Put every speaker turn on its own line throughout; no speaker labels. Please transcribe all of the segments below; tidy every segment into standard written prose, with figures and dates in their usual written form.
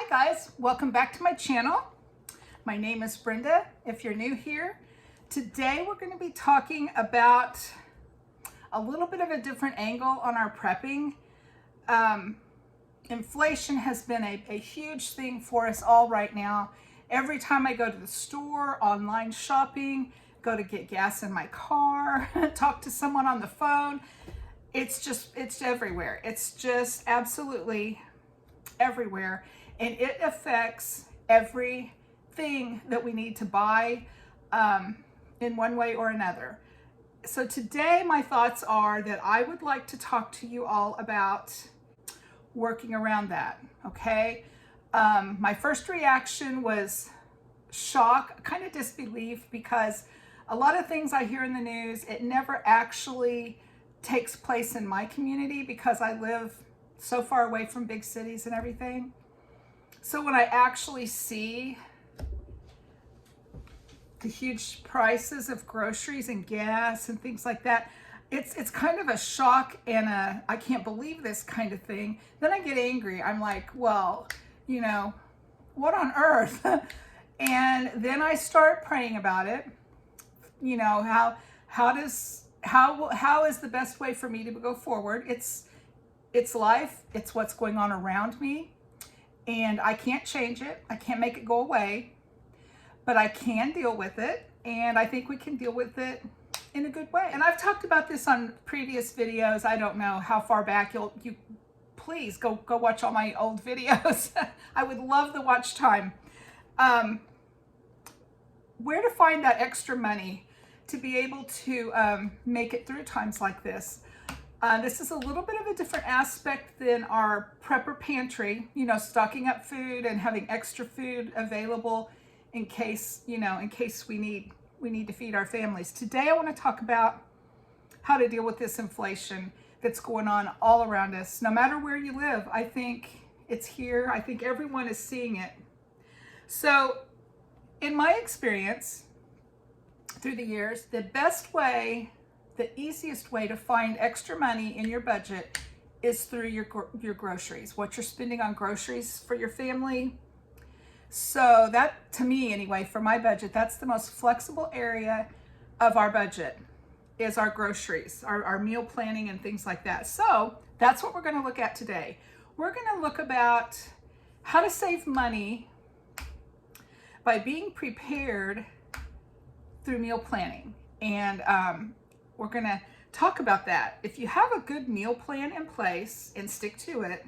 Hi guys, welcome back to my channel. My name is Brenda, if you're new here. Today we're going to be talking about a little bit of a different angle on our prepping. Inflation has been a huge thing for us all right now. Every time I go to the store, online shopping, go to get gas in my car, talk to someone on the phone, it's everywhere. It's just absolutely everywhere, and it affects everything that we need to buy in one way or another. So today my thoughts are that I would like to talk to you all about working around that, okay? My first reaction was shock, kind of disbelief, because a lot of things I hear in the news, it never actually takes place in my community because I live so far away from big cities and everything. So when I actually see the huge prices of groceries and gas and things like that, it's kind of a shock and a I can't believe this kind of thing. Then I get angry. I'm like, well, you know, what on earth? And then I start praying about it. You know, how is the best way for me to go forward? It's life. It's what's going on around me, and I can't change it. I can't make it go away, but I can deal with it, and I think we can deal with it in a good way. And I've talked about this on previous videos. I don't know how far back you please go watch all my old videos. I would love the watch time. Where to find that extra money to be able to make it through times like this. This is a little bit of a different aspect than our prepper pantry, you know, stocking up food and having extra food available in case, you know, in case we need to feed our families. Today I want to talk about how to deal with this inflation that's going on all around us. No matter where you live, I think it's here. I think everyone is seeing it. So in my experience through the years, the best way, the easiest way to find extra money in your budget is through your groceries, what you're spending on groceries for your family. So that, to me anyway, for my budget, that's the most flexible area of our budget, is our groceries, our meal planning and things like that. So that's what we're going to look at today. We're going to look about how to save money by being prepared through meal planning. And we're going to talk about that. If you have a good meal plan in place and stick to it,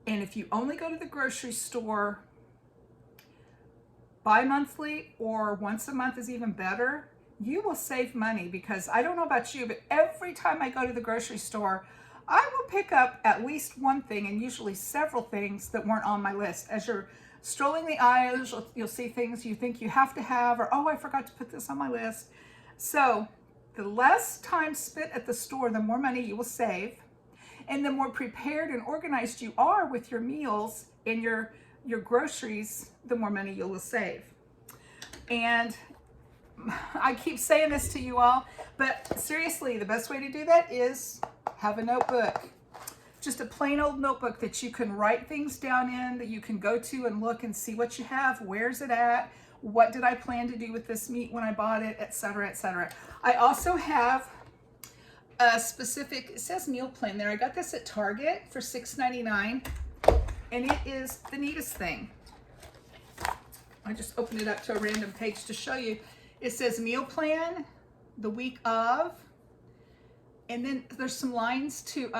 and if you only go to the grocery store bi-monthly or once a month is even better, you will save money. Because I don't know about you, but every time I go to the grocery store, I will pick up at least one thing, and usually several things that weren't on my list. As you're strolling the aisles, you'll see things you think you have to have, or, oh, I forgot to put this on my list. So the less time spent at the store, the more money you will save. And the more prepared and organized you are with your meals and your groceries, the more money you will save. And I keep saying this to you all, but seriously, the best way to do that is have a notebook. Just a plain old notebook that you can write things down in, that you can go to and look and see what you have, where's it at, what did I plan to do with this meat when I bought it, etc., etc. I also have a specific, it says meal plan there. I got this at Target for $6.99, and it is the neatest thing. I just opened it up to a random page to show you. It says meal plan the week of, and then there's some lines to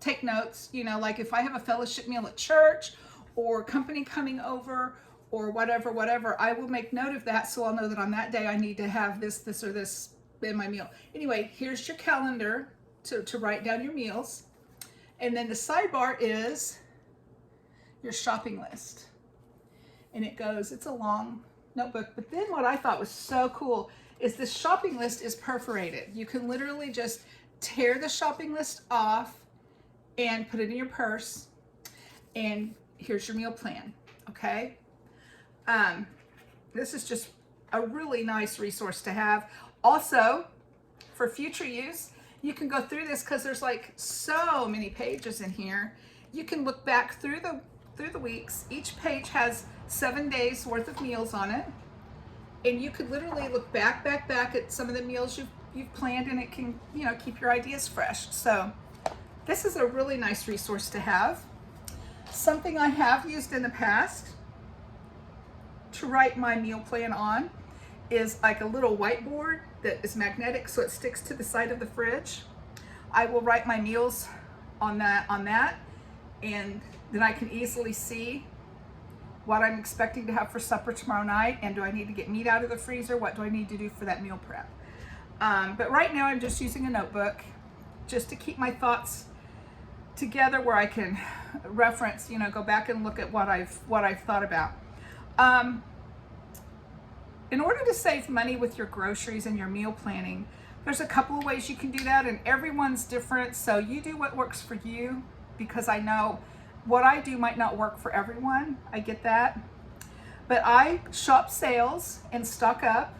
take notes, you know, like if I have a fellowship meal at church or company coming over or whatever, I will make note of that, so I'll know that on that day I need to have this, or this in my meal. Anyway, here's your calendar to write down your meals. And then the sidebar is your shopping list. And it's a long notebook, but then what I thought was so cool is this shopping list is perforated. You can literally just tear the shopping list off and put it in your purse, and here's your meal plan, okay? This is just a really nice resource to have. Also, for future use, you can go through this because there's like so many pages in here. You can look back through through the weeks. Each page has 7 days worth of meals on it. And you could literally look back at some of the meals you've planned, and it can, you know, keep your ideas fresh. So this is a really nice resource to have. Something I have used in the past to write my meal plan on is like a little whiteboard that is magnetic, so it sticks to the side of the fridge. I will write my meals on that, and then I can easily see what I'm expecting to have for supper tomorrow night, and do I need to get meat out of the freezer? What do I need to do for that meal prep? But right now I'm just using a notebook just to keep my thoughts together, where I can reference, you know, go back and look at what I've thought about. In order to save money with your groceries and your meal planning, there's a couple of ways you can do that, and everyone's different. So you do what works for you, because I know what I do might not work for everyone. I get that. But I shop sales and stock up.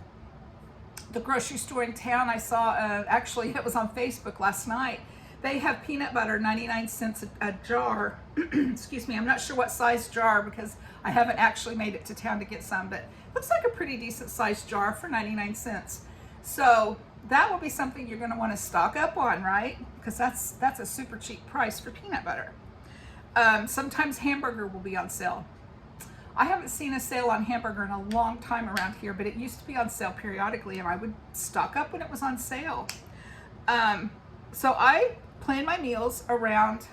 The grocery store in town, I saw, actually it was on Facebook last night. They have peanut butter, 99 cents a jar. Excuse me, I'm not sure what size jar because I haven't actually made it to town to get some, but it looks like a pretty decent sized jar for 99 cents. So that will be something you're gonna wanna stock up on, right? Because that's a super cheap price for peanut butter. Sometimes hamburger will be on sale. I haven't seen a sale on hamburger in a long time around here, but it used to be on sale periodically, and I would stock up when it was on sale. So I plan my meals around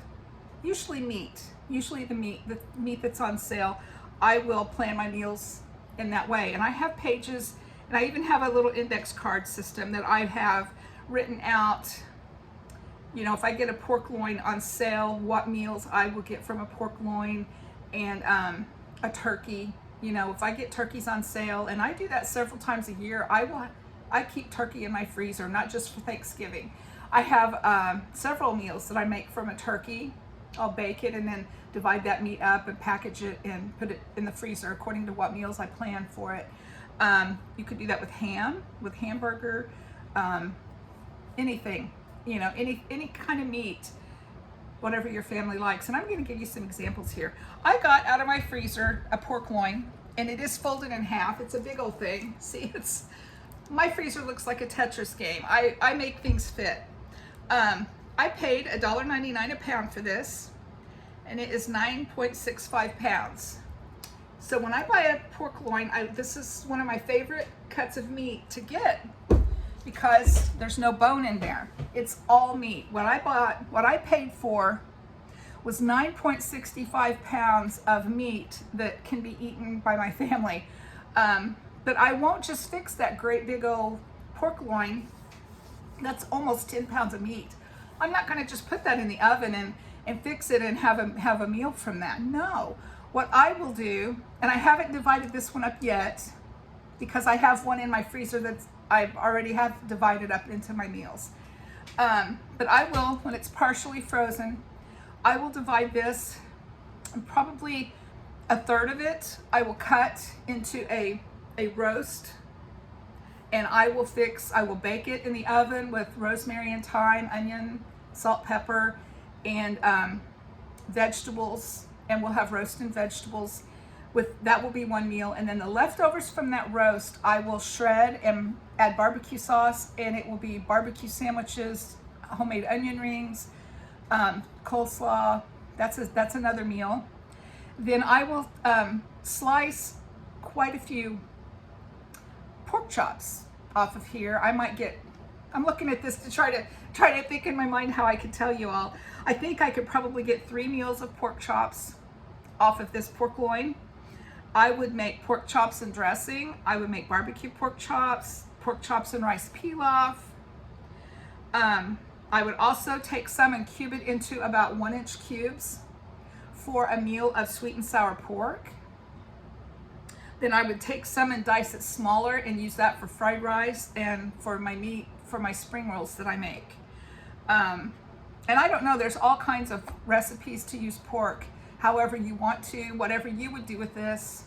usually meat. Usually the meat that's on sale, I will plan my meals in that way. And I have pages, and I even have a little index card system that I have written out. You know, if I get a pork loin on sale, what meals I will get from a pork loin, and a turkey. You know, if I get turkeys on sale, and I do that several times a year, I keep turkey in my freezer, not just for Thanksgiving. I have several meals that I make from a turkey. I'll bake it and then divide that meat up and package it and put it in the freezer according to what meals I plan for it. You could do that with ham, with hamburger, anything. You know, any kind of meat, whatever your family likes. And I'm going to give you some examples here. I got out of my freezer a pork loin, and it is folded in half. It's a big old thing. See, my freezer looks like a Tetris game. I make things fit. I paid $1.99 a pound for this, and it is 9.65 pounds. So when I buy a pork loin, this is one of my favorite cuts of meat to get, because there's no bone in there. It's all meat. What I paid for was 9.65 pounds of meat that can be eaten by my family. But I won't just fix that great big old pork loin. That's almost 10 pounds of meat. I'm not gonna just put that in the oven and fix it and have a meal from that. No, what I will do, and I haven't divided this one up yet, because I have one in my freezer that's I already have divided up into my meals. But I will, when it's partially frozen, I will divide this, and probably a third of it I will cut into a roast, and I will bake it in the oven with rosemary and thyme, onion, salt, pepper, and vegetables, and we'll have roast and vegetables. That will be one meal, and then the leftovers from that roast I will shred and add barbecue sauce, and it will be barbecue sandwiches, homemade onion rings, coleslaw. That's another meal. Then I will slice quite a few pork chops off of here. I'm looking at this to try to think in my mind how I could tell you all. I think I could probably get 3 meals of pork chops off of this pork loin. I would make pork chops and dressing. I would make barbecue pork chops and rice pilaf. I would also take some and cube it into about 1-inch cubes for a meal of sweet and sour pork. Then I would take some and dice it smaller and use that for fried rice and for my meat, for my spring rolls that I make. And I don't know, there's all kinds of recipes to use pork however you want to, whatever you would do with this.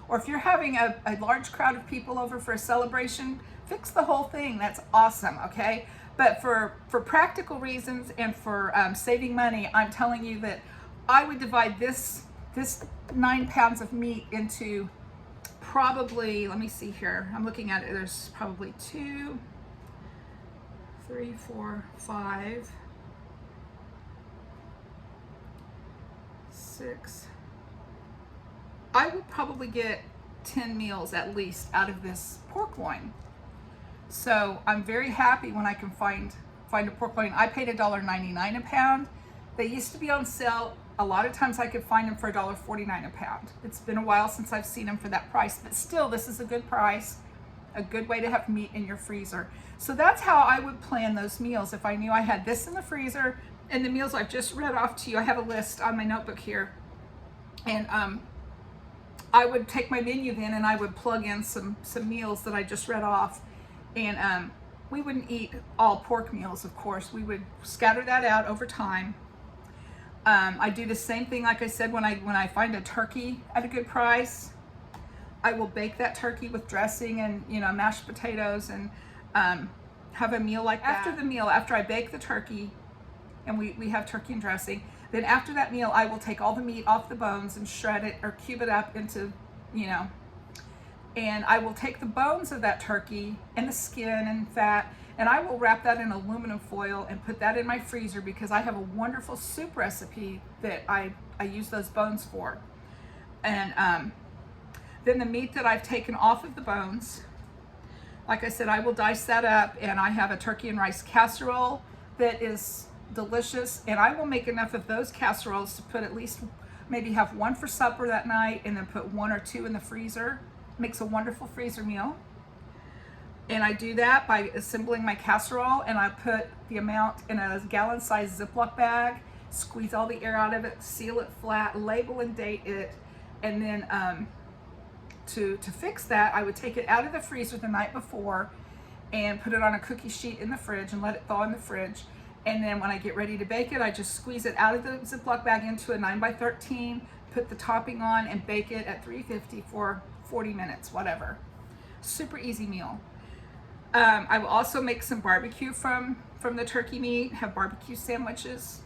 Or if you're having a large crowd of people over for a celebration, fix the whole thing. That's awesome, okay? But for practical reasons and for saving money, I'm telling you that I would divide this this 9 pounds of meat into probably, let me see here, I'm looking at it, there's probably 2, 3, 4, 5, 6. I would probably get 10 meals at least out of this pork loin. So I'm very happy when I can find a pork loin. I paid $1.99 a pound. They used to be on sale. A lot of times I could find them for $1.49 a pound. It's been a while since I've seen them for that price, but still, this is a good price, a good way to have meat in your freezer. So that's how I would plan those meals if I knew I had this in the freezer. And the meals I've just read off to you, I have a list on my notebook here. And I would take my menu then and I would plug in some meals that I just read off. And we wouldn't eat all pork meals, of course. We would scatter that out over time. I do the same thing, like I said, when I find a turkey at a good price, I will bake that turkey with dressing and, you know, mashed potatoes, and have a meal like that. After the meal, after I bake the turkey and we have turkey and dressing, then after that meal, I will take all the meat off the bones and shred it or cube it up into, you know, and I will take the bones of that turkey and the skin and fat, and I will wrap that in aluminum foil and put that in my freezer, because I have a wonderful soup recipe that I use those bones for. And then the meat that I've taken off of the bones, like I said, I will dice that up, and I have a turkey and rice casserole that is delicious, and I will make enough of those casseroles to put at least maybe have one for supper that night, and then put 1 or 2 in the freezer. Makes a wonderful freezer meal. And I do that by assembling my casserole, and I put the amount in a gallon-sized Ziploc bag, squeeze all the air out of it, seal it flat, label and date it, and then to fix that, I would take it out of the freezer the night before and put it on a cookie sheet in the fridge and let it thaw in the fridge. And then when I get ready to bake it, I just squeeze it out of the Ziploc bag into a 9x13, put the topping on, and bake it at 350 for 40 minutes, whatever. Super easy meal. I will also make some barbecue from the turkey meat, have barbecue sandwiches,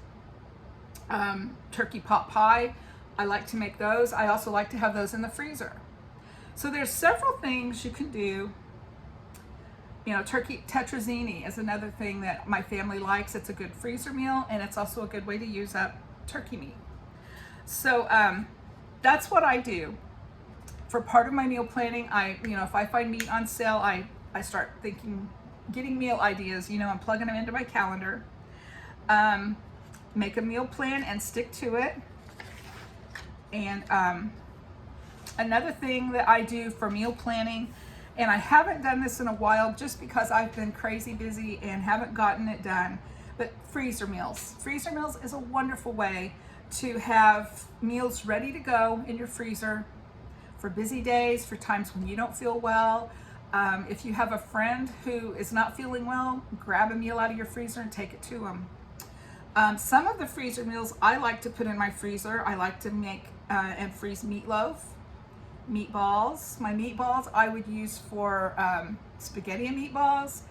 turkey pot pie. I like to make those. I also like to have those in the freezer. So there's several things you can do. You know, turkey tetrazzini is another thing that my family likes. It's a good freezer meal, and it's also a good way to use up turkey meat. So that's what I do. For part of my meal planning, if I find meat on sale, I start getting meal ideas, I'm plugging them into my calendar. Make a meal plan and stick to it. And another thing that I do for meal planning, and I haven't done this in a while just because I've been crazy busy and haven't gotten it done, but freezer meals. Freezer meals is a wonderful way to have meals ready to go in your freezer for busy days, for times when you don't feel well. If you have a friend who is not feeling well, grab a meal out of your freezer and take it to them. Some of the freezer meals I like to put in my freezer, I like to make and freeze meatloaf, meatballs. My meatballs I would use for spaghetti and meatballs,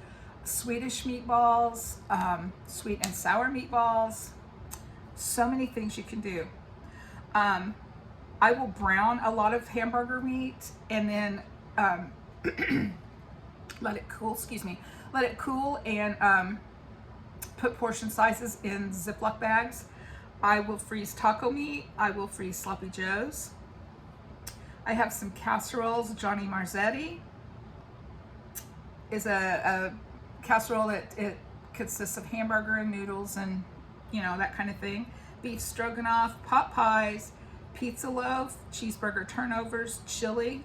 Swedish meatballs, sweet and sour meatballs. So many things you can do. I will brown a lot of hamburger meat and then let it cool and put portion sizes in Ziploc bags. I will freeze taco meat. I will freeze sloppy joes. I have some casseroles. Johnny Marzetti is a casserole that it consists of hamburger and noodles and that kind of thing. Beef stroganoff, pot pies, pizza loaf, cheeseburger turnovers, chili,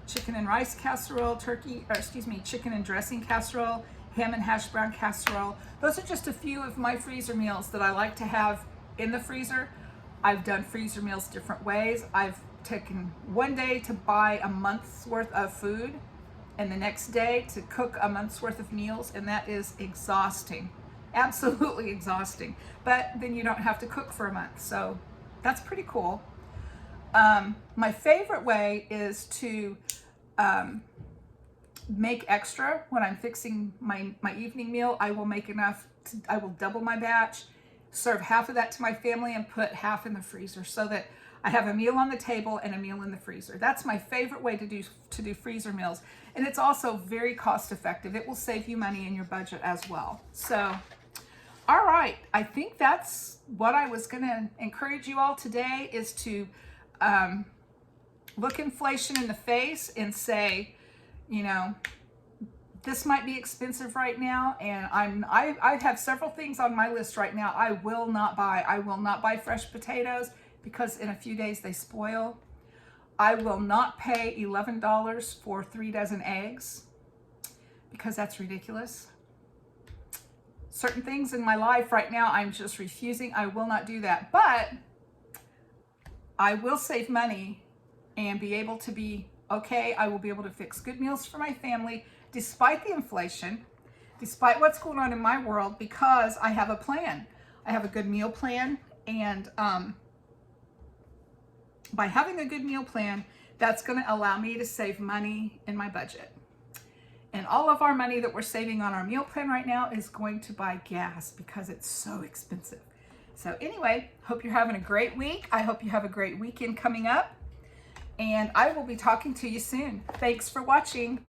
chicken and rice casserole, chicken and dressing casserole, ham and hash brown casserole. Those are just a few of my freezer meals that I like to have in the freezer. I've done freezer meals different ways. I've taken one day to buy a month's worth of food and the next day to cook a month's worth of meals, and that is exhausting. Absolutely exhausting. But then you don't have to cook for a month, so that's pretty cool. My favorite way is to make extra when I'm fixing my evening meal. I will make enough, I will double my batch, serve half of that to my family, and put half in the freezer so that I have a meal on the table and a meal in the freezer. That's my favorite way to do freezer meals. And it's also very cost effective. It will save you money in your budget as well. So, all right, I think that's what I was gonna encourage you all today, is to look inflation in the face and say, you know, this might be expensive right now, and I have several things on my list right now I will not buy. I will not buy fresh potatoes because in a few days they spoil. I will not pay $11 for 3 dozen eggs because that's ridiculous. Certain things in my life right now I'm just refusing. I will not do that. But I will save money and be able to be okay. I will be able to fix good meals for my family despite the inflation, despite what's going on in my world, because I have a plan. I have a good meal plan, and by having a good meal plan, that's going to allow me to save money in my budget. And all of our money that we're saving on our meal plan right now is going to buy gas because it's so expensive. So anyway, hope you're having a great week. I hope you have a great weekend coming up. And I will be talking to you soon. Thanks for watching.